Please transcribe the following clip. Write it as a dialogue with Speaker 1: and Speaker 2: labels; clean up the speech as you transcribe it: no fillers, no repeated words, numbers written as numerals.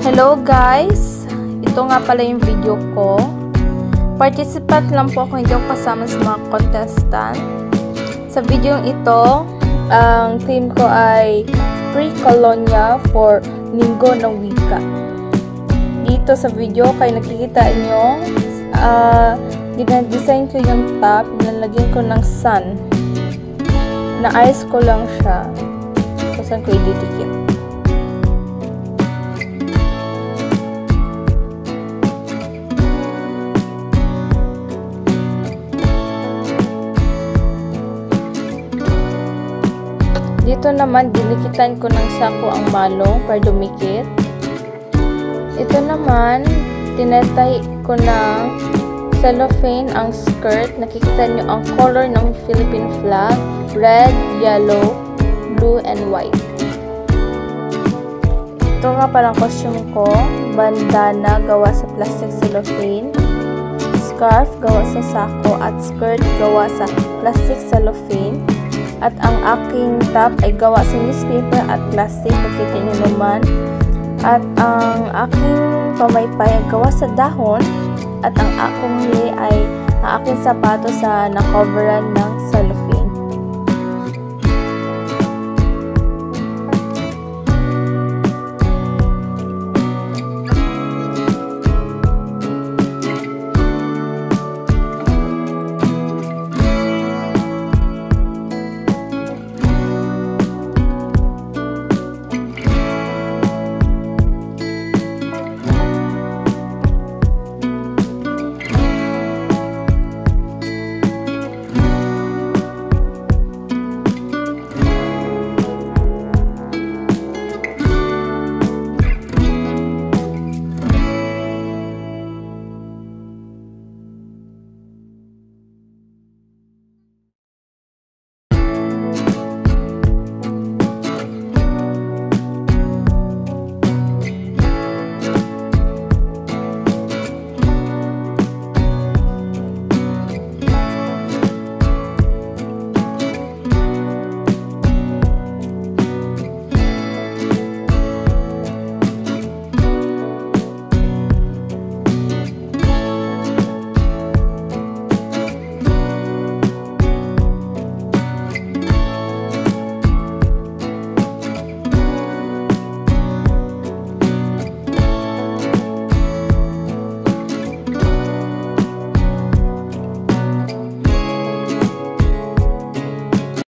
Speaker 1: Hello guys! Ito nga pala yung video ko. Participant lang po ako, hindi ako kasama sa mga contestant. Sa video ito, ang theme ko ay Pre-Colonia for Linggo ng Wika. Dito sa video, kayo nakikita nyo, dinadesign ko yung top, nalagyan ko ng sun. Na-ice ko lang siya. Kung saan ko ididikit. Dito naman, dinikitan ko ng sako ang malong para dumikit. Ito naman, tinetay ko ng cellophane ang skirt. Nakikita nyo ang color ng Philippine flag. Red, yellow, blue, and white. Ito nga parang costume ko. Bandana gawa sa plastic cellophane. Scarf gawa sa sako at skirt gawa sa plastic cellophane. At ang aking top ay gawa sa newspaper at plastic, nakita nyo naman. At ang aking pamaypay ay gawa sa dahon. At ang aking huli ay ang aking sapatos sa na-coveran ng